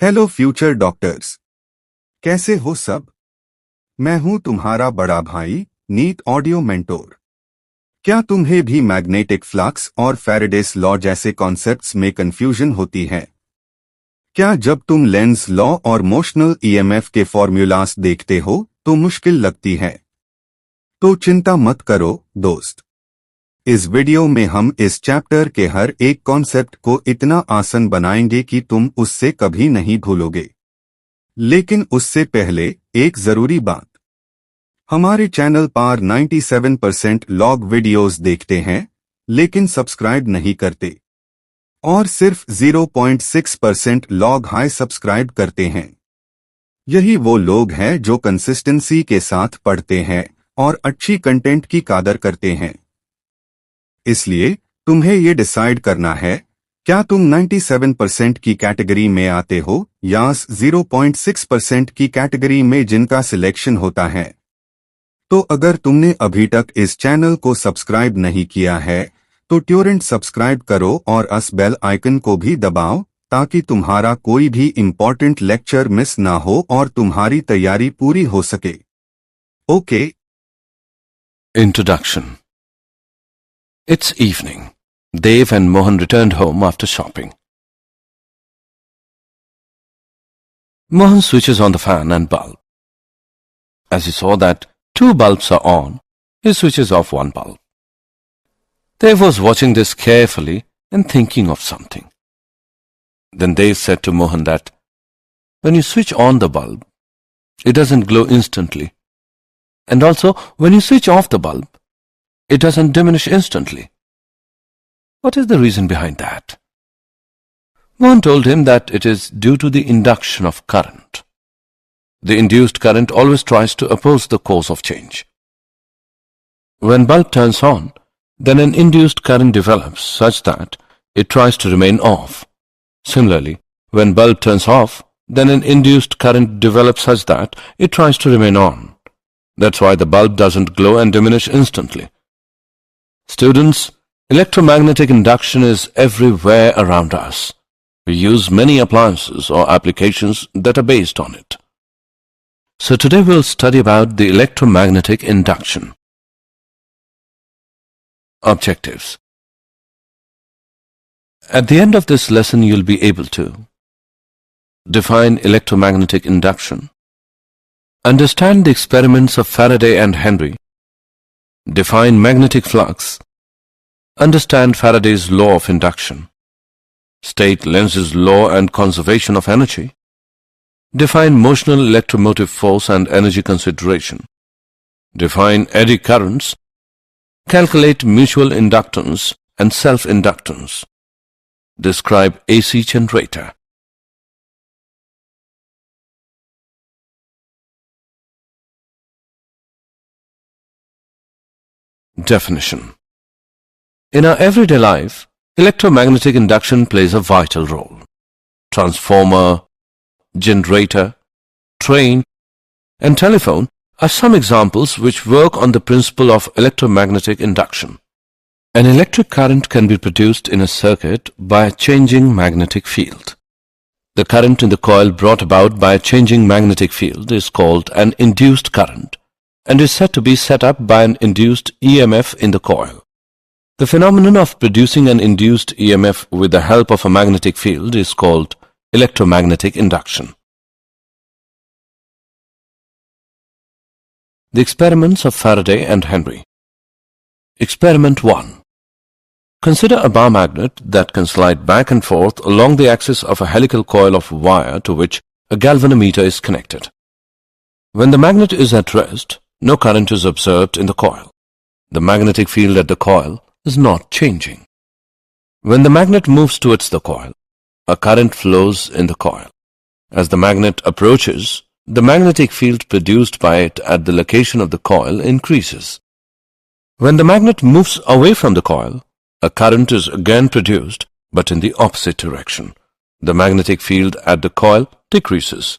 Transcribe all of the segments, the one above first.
Hello future doctors, कैसे हो सब? मैं हूं तुम्हारा बड़ा भाई नीट ऑडियो मेंटोर। क्या तुम्हें भी मैग्नेटिक फ्लक्स और फैराडेस लॉ जैसे कॉन्सेप्ट्स में कंफ्यूजन होती है? क्या जब तुम लेंज लॉ और मोशनल ईएमएफ के फॉर्मूलास देखते हो तो मुश्किल लगती है? तो चिंता मत करो दोस्त। इस वीडियो में हम इस चैप्टर के हर एक कॉन्सेप्ट को इतना आसान बनाएंगे कि तुम उससे कभी नहीं भूलोगे। लेकिन उससे पहले एक जरूरी बात, हमारे चैनल पर 97% लॉग वीडियोस देखते हैं लेकिन सब्सक्राइब नहीं करते और सिर्फ 0.6% लॉग हाई सब्सक्राइब करते हैं। यही वो लोग हैं जो कंसिस्टेंसी के साथ पढ़ते हैं और अच्छी कंटेंट की कदर करते हैं। इसलिए तुम्हें ये डिसाइड करना है, क्या तुम 97% की कैटेगरी में आते हो या 0.6% की कैटेगरी में जिनका सिलेक्शन होता है। तो अगर तुमने अभी तक इस चैनल को सब्सक्राइब नहीं किया है तो तुरंत सब्सक्राइब करो और उस बेल आइकन को भी दबाओ ताकि तुम्हारा कोई भी इम्पोर्टेंट लेक्चर मिस ना हो और तुम्हारी तैयारी पूरी हो सके। Okay. Introduction. It's evening. Dev and Mohan returned home after shopping. Mohan switches on the fan and bulb. As he saw that two bulbs are on, he switches off one bulb. Dev was watching this carefully and thinking of something. Then Dev said to Mohan that when you switch on the bulb, it doesn't glow instantly. And also, when you switch off the bulb, it doesn't diminish instantly. What is the reason behind that? Mohan told him that it is due to the induction of current. The induced current always tries to oppose the course of change. When bulb turns on, then an induced current develops such that it tries to remain off. Similarly, when bulb turns off, then an induced current develops such that it tries to remain on. That's why the bulb doesn't glow and diminish instantly. Students, electromagnetic induction is everywhere around us. We use many appliances or applications that are based on it. So today we'll study about the electromagnetic induction. Objectives. At the end of this lesson you'll be able to define electromagnetic induction, understand the experiments of Faraday and Henry, define magnetic flux, understand Faraday's law of induction, state Lenz's law and conservation of energy, define motional electromotive force and energy consideration, define eddy currents, calculate mutual inductance and self-inductance, describe AC generator. Definition. In our everyday life, electromagnetic induction plays a vital role. Transformer, generator, train, and telephone are some examples which work on the principle of electromagnetic induction. An electric current can be produced in a circuit by a changing magnetic field. The current in the coil brought about by a changing magnetic field is called an induced current and is said to be set up by an induced EMF in the coil. The phenomenon of producing an induced EMF with the help of a magnetic field is called electromagnetic induction. The experiments of Faraday and Henry. Experiment 1. Consider a bar magnet that can slide back and forth along the axis of a helical coil of wire to which a galvanometer is connected. When the magnet is at rest, no current is observed in the coil. The magnetic field at the coil is not changing. When the magnet moves towards the coil, a current flows in the coil. As the magnet approaches, the magnetic field produced by it at the location of the coil increases. When the magnet moves away from the coil, a current is again produced, but in the opposite direction. The magnetic field at the coil decreases.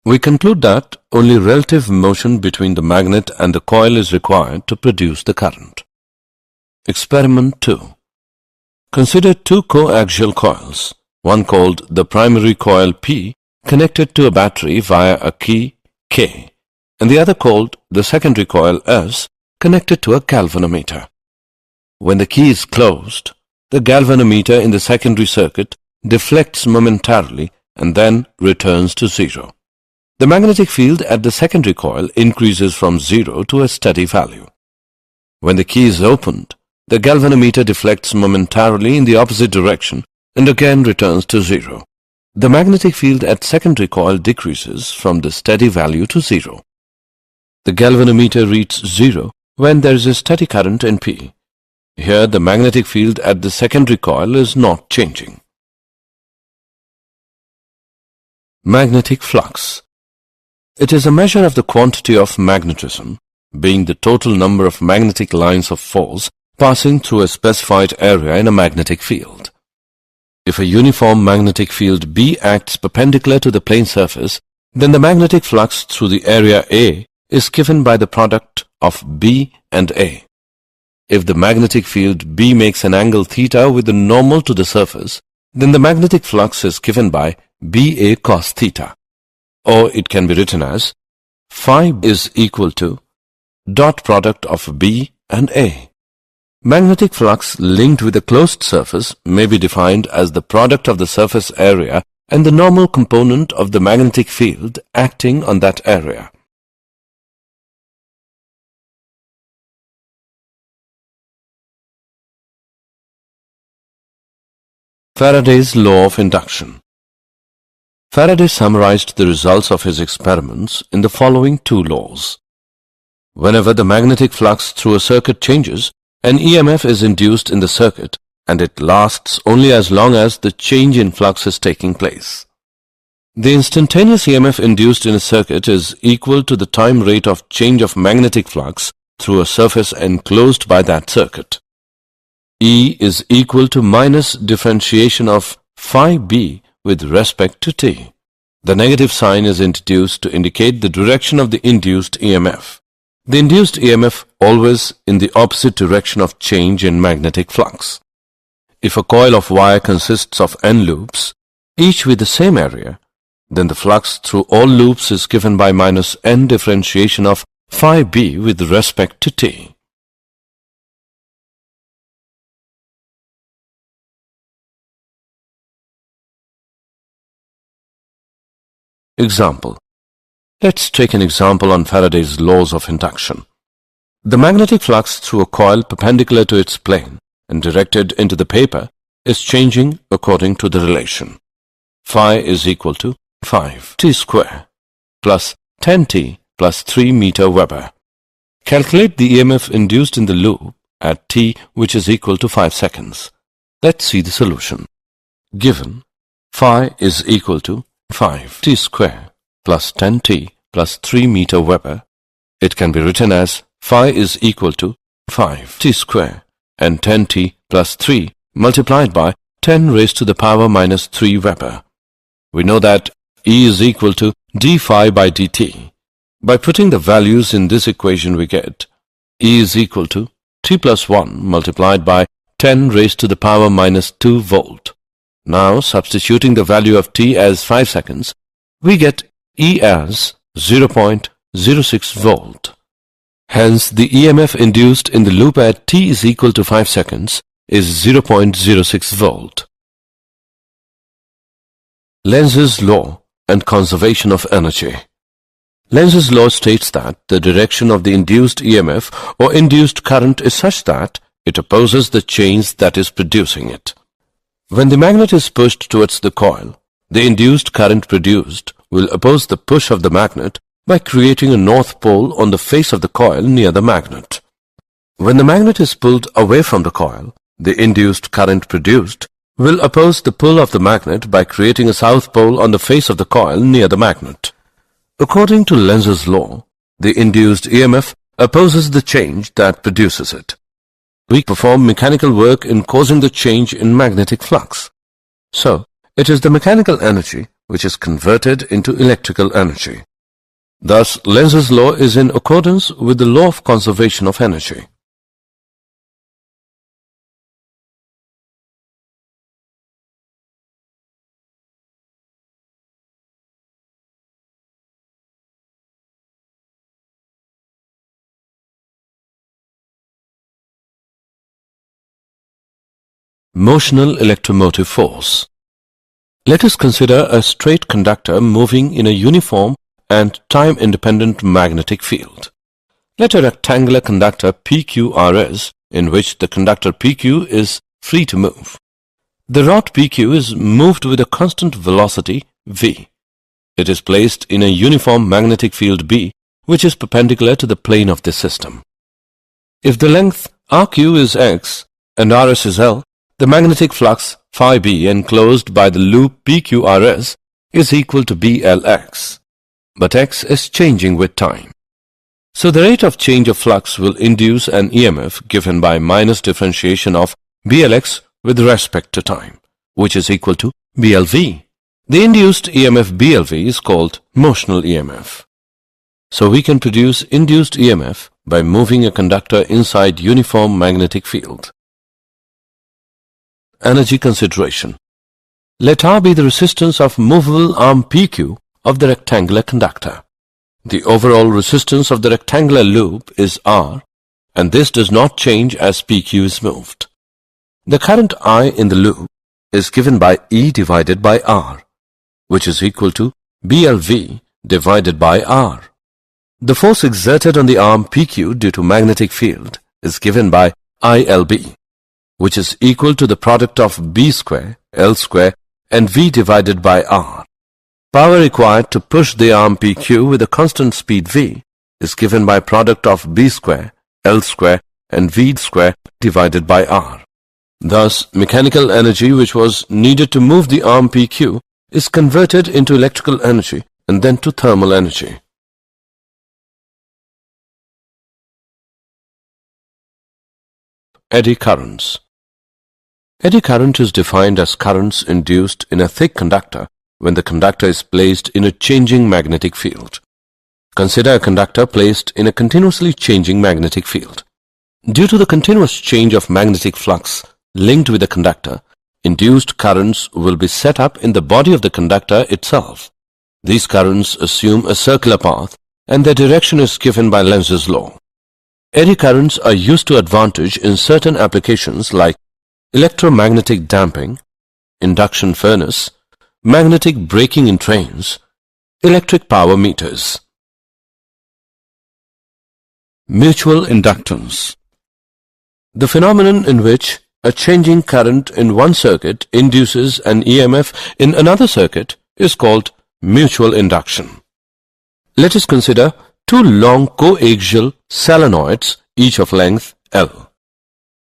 We conclude that only relative motion between the magnet and the coil is required to produce the current. Experiment 2. Consider two coaxial coils one called the primary coil P connected to a battery via a key K, and the other called the secondary coil S connected to a galvanometer. When the key is closed, the galvanometer in the secondary circuit deflects momentarily and then returns to zero. The magnetic field at the secondary coil increases from 0 to a steady value. When the key is opened, the galvanometer deflects momentarily in the opposite direction and again returns to 0. The magnetic field at secondary coil decreases from the steady value to 0. The galvanometer reaches 0 when there is a steady current in P. Here the magnetic field at the secondary coil is not changing. Magnetic flux. It is a measure of the quantity of magnetism, being the total number of magnetic lines of force passing through a specified area in a magnetic field. If a uniform magnetic field B acts perpendicular to the plane surface, then the magnetic flux through the area A is given by the product of B and A. If the magnetic field B makes an angle theta with the normal to the surface, then the magnetic flux is given by BA cos theta. Or it can be written as phi is equal to dot product of B and A. Magnetic flux linked with a closed surface may be defined as the product of the surface area and the normal component of the magnetic field acting on that area. Faraday's law of induction. Faraday summarized the results of his experiments in the following two laws. Whenever the magnetic flux through a circuit changes, an EMF is induced in the circuit and it lasts only as long as the change in flux is taking place. The instantaneous EMF induced in a circuit is equal to the time rate of change of magnetic flux through a surface enclosed by that circuit. E is equal to minus differentiation of phi B with respect to t. The negative sign is introduced to indicate the direction of the induced EMF. The induced EMF always in the opposite direction of change in magnetic flux. If a coil of wire consists of n loops, each with the same area, then the flux through all loops is given by minus n differentiation of phi B with respect to t. Example. Let's take an example on Faraday's laws of induction. The magnetic flux through a coil perpendicular to its plane and directed into the paper is changing according to the relation. Phi is equal to 5t square plus 10t plus 3 meter Weber. Calculate the EMF induced in the loop at t, which is equal to 5 seconds. Let's see the solution. Given phi is equal to 5t square plus 10t plus 3 meter Weber, it can be written as phi is equal to 5t square and 10t plus 3 multiplied by 10 raised to the power minus 3 Weber. We know that E is equal to d phi by dt. By putting the values in this equation we get E is equal to t plus 1 multiplied by 10 raised to the power minus 2 volt. Now substituting the value of t as 5 seconds, we get E as 0.06 volt. Hence the EMF induced in the loop at t is equal to 5 seconds is 0.06 volt. Lenz's law and conservation of energy. Lenz's law states that the direction of the induced EMF or induced current is such that it opposes the change that is producing it. When the magnet is pushed towards the coil, the induced current produced will oppose the push of the magnet by creating a north pole on the face of the coil near the magnet. When the magnet is pulled away from the coil, the induced current produced will oppose the pull of the magnet by creating a south pole on the face of the coil near the magnet. According to Lenz's law, the induced EMF opposes the change that produces it. We perform mechanical work in causing the change in magnetic flux. So, it is the mechanical energy which is converted into electrical energy. Thus, Lenz's law is in accordance with the law of conservation of energy. Motional electromotive force. Let us consider a straight conductor moving in a uniform and time-independent magnetic field. Let a rectangular conductor PQRS, in which the conductor PQ is free to move. The rod PQ is moved with a constant velocity v. It is placed in a uniform magnetic field B, which is perpendicular to the plane of this system. If the length RQ is x and RS is L, the magnetic flux phi B enclosed by the loop PQRS is equal to BLX, but x is changing with time. So the rate of change of flux will induce an EMF given by minus differentiation of BLX with respect to time, which is equal to BLV. The induced EMF BLV is called motional EMF. So we can produce induced EMF by moving a conductor inside uniform magnetic field. Energy consideration. Let R be the resistance of movable arm PQ of the rectangular conductor. The overall resistance of the rectangular loop is R, and this does not change as PQ is moved. The current I in the loop is given by E divided by R, which is equal to BLV divided by R. The force exerted on the arm PQ due to magnetic field is given by ILB, which is equal to the product of B square, L square and V divided by R. Power required to push the arm PQ with a constant speed V is given by product of B square, L square and V square divided by R. Thus, mechanical energy which was needed to move the arm PQ is converted into electrical energy and then to thermal energy. Eddy currents. Eddy current is defined as currents induced in a thick conductor when the conductor is placed in a changing magnetic field. Consider a conductor placed in a continuously changing magnetic field. Due to the continuous change of magnetic flux linked with the conductor, induced currents will be set up in the body of the conductor itself. These currents assume a circular path and their direction is given by Lenz's law. Eddy currents are used to advantage in certain applications like electromagnetic damping, induction furnace, magnetic braking in trains, electric power meters. Mutual inductance. The phenomenon in which a changing current in one circuit induces an EMF in another circuit is called mutual induction. Let us consider two long coaxial solenoids, each of length L.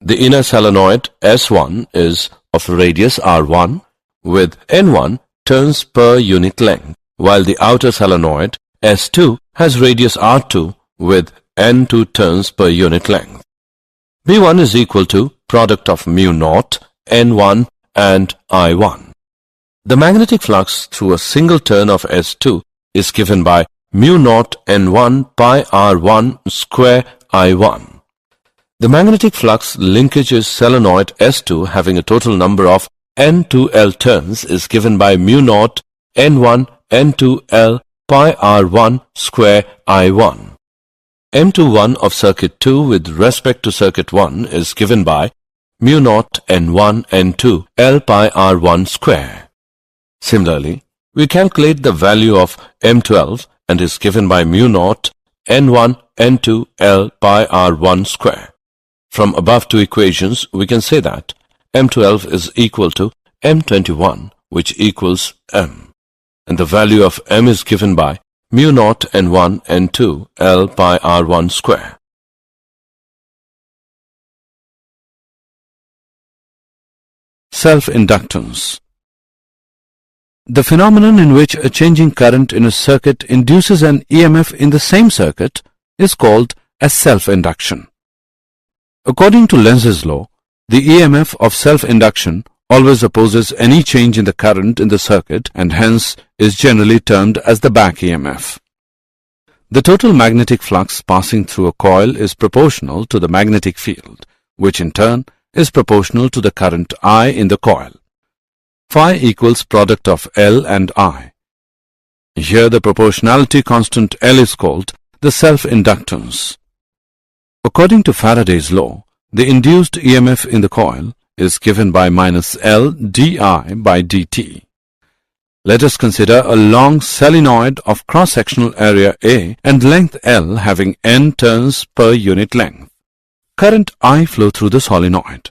The inner solenoid S1 is of radius R1 with N1 turns per unit length, while the outer solenoid S2 has radius R2 with N2 turns per unit length. B1 is equal to product of mu naught, N1 and I1. The magnetic flux through a single turn of S2 is given by mu naught N1 pi R1 square I1. The magnetic flux linkage is solenoid S2 having a total number of N2L turns is given by mu naught N1 N2L pi R1 square I1. M21 of circuit 2 with respect to circuit 1 is given by mu naught N1 N2 L pi R1 square. Similarly, we calculate the value of M12 and is given by mu naught N1 N2 L pi R1 square. From above two equations, we can say that M12 is equal to M21, which equals M. And the value of M is given by mu naught N1 N2 L pi R1 square. Self-inductance. The phenomenon in which a changing current in a circuit induces an EMF in the same circuit is called as self-induction. According to Lenz's law, the EMF of self-induction always opposes any change in the current in the circuit and hence is generally termed as the back EMF. The total magnetic flux passing through a coil is proportional to the magnetic field, which in turn is proportional to the current I in the coil. Phi equals product of L and I. Here the proportionality constant L is called the self-inductance. According to Faraday's law, the induced EMF in the coil is given by minus L di by dt. Let us consider a long solenoid of cross-sectional area A and length L having n turns per unit length. Current I flow through the solenoid.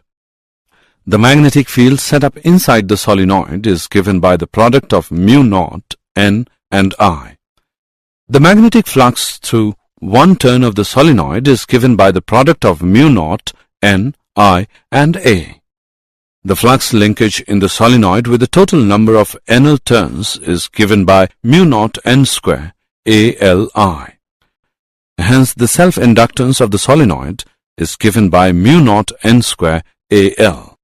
The magnetic field set up inside the solenoid is given by the product of mu naught n and I. The magnetic flux through one turn of the solenoid is given by the product of mu naught n, I and A. The flux linkage in the solenoid with the total number of NL turns is given by mu naught n square ALI. Hence, the self-inductance of the solenoid is given by mu naught n square AL.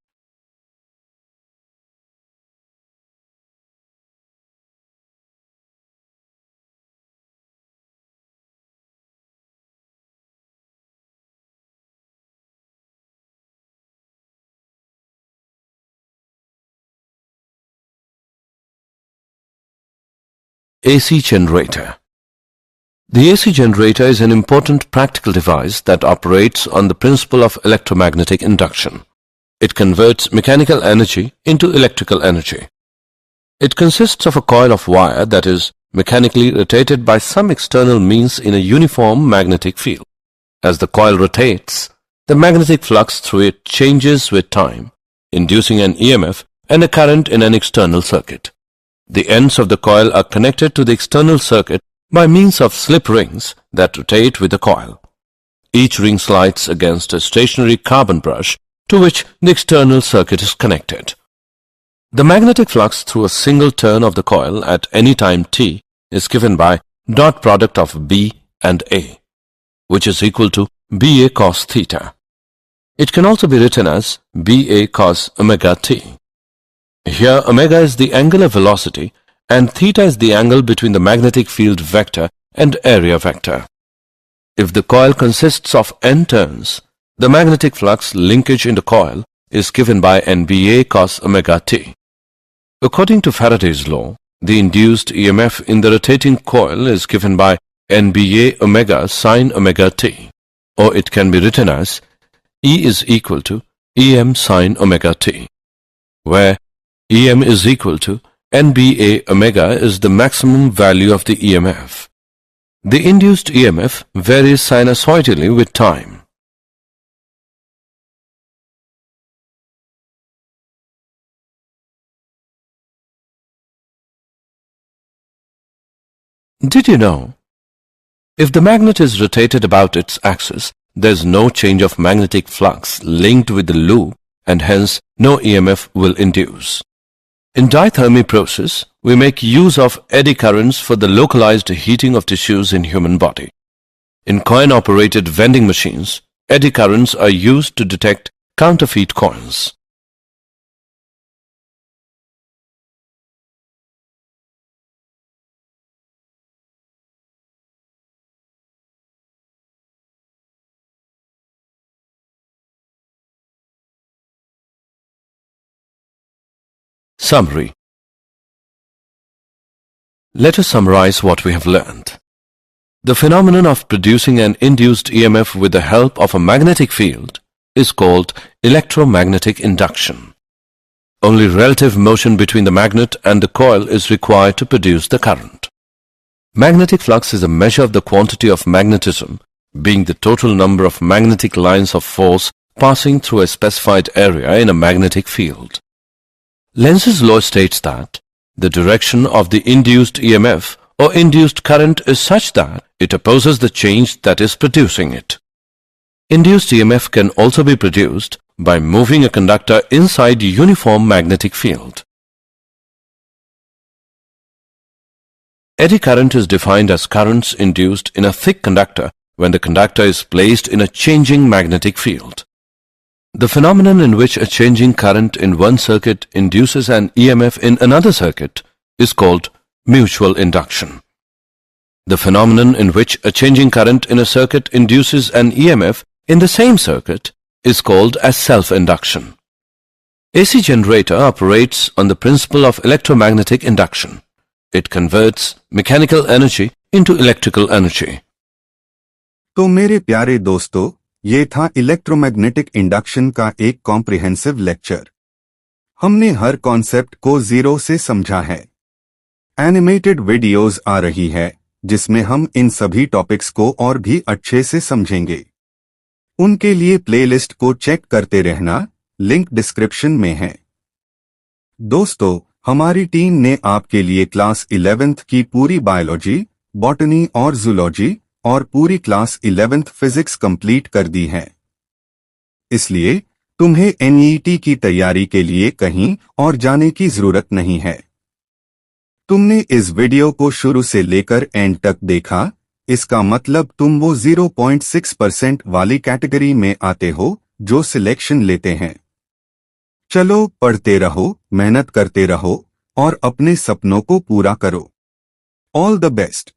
AC generator. The AC generator is an important practical device that operates on the principle of electromagnetic induction. It converts mechanical energy into electrical energy. It consists of a coil of wire that is mechanically rotated by some external means in a uniform magnetic field. As the coil rotates, the magnetic flux through it changes with time, inducing an EMF and a current in an external circuit. The ends of the coil are connected to the external circuit by means of slip rings that rotate with the coil. Each ring slides against a stationary carbon brush to which the external circuit is connected. The magnetic flux through a single turn of the coil at any time t is given by dot product of B and A, which is equal to BA cos theta. It can also be written as BA cos omega t. Here omega is the angular velocity and theta is the angle between the magnetic field vector and area vector. If the coil consists of n turns, the magnetic flux linkage in the coil is given by NBA cos omega t. According to Faraday's law, the induced EMF in the rotating coil is given by NBA omega sin omega t, or it can be written as E is equal to EM sin omega t, where EM is equal to NBA omega is the maximum value of the EMF. The induced EMF varies sinusoidally with time. Did you know? If the magnet is rotated about its axis, there is no change of magnetic flux linked with the loop and hence no EMF will induce. In dithermy process, we make use of eddy currents for the localized heating of tissues in human body. In coin-operated vending machines, eddy currents are used to detect counterfeit coins. Summary. Let us summarize what we have learned. The phenomenon of producing an induced EMF with the help of a magnetic field is called electromagnetic induction. Only relative motion between the magnet and the coil is required to produce the current. Magnetic flux is a measure of the quantity of magnetism, being the total number of magnetic lines of force passing through a specified area in a magnetic field. Lenz's law states that the direction of the induced EMF or induced current is such that it opposes the change that is producing it. Induced EMF can also be produced by moving a conductor inside a uniform magnetic field. Eddy current is defined as currents induced in a thick conductor when the conductor is placed in a changing magnetic field. The phenomenon in which a changing current in one circuit induces an EMF in another circuit is called mutual induction. The phenomenon in which a changing current in a circuit induces an EMF in the same circuit is called as self-induction. AC generator operates on the principle of electromagnetic induction. It converts mechanical energy into electrical energy. तो मेरे प्यारे दोस्तों, ये था electromagnetic induction का एक comprehensive lecture. हमने हर concept को जीरो से समझा है। एनिमेटेड वीडियोस आ रही है जिसमें हम इन सभी टॉपिक्स को और भी अच्छे से समझेंगे। उनके लिए प्लेलिस्ट को चेक करते रहना, लिंक डिस्क्रिप्शन में है। दोस्तों, हमारी टीम ने आपके लिए क्लास 11th की पूरी बायोलॉजी, बॉटनी और जूलॉजी और पूरी क्लास 11th फिजिक्स कंप्लीट कर दी है। इसलिए तुम्हें NEET की तैयारी के लिए कहीं और जाने की जरूरत नहीं है। तुमने इस वीडियो को शुरू से लेकर एंड तक देखा, इसका मतलब तुम वो 0.6% वाली कैटेगरी में आते हो जो सिलेक्शन लेते हैं। चलो पढ़ते रहो, मेहनत करते रहो और अपने सपनों को पूरा करो। All the best.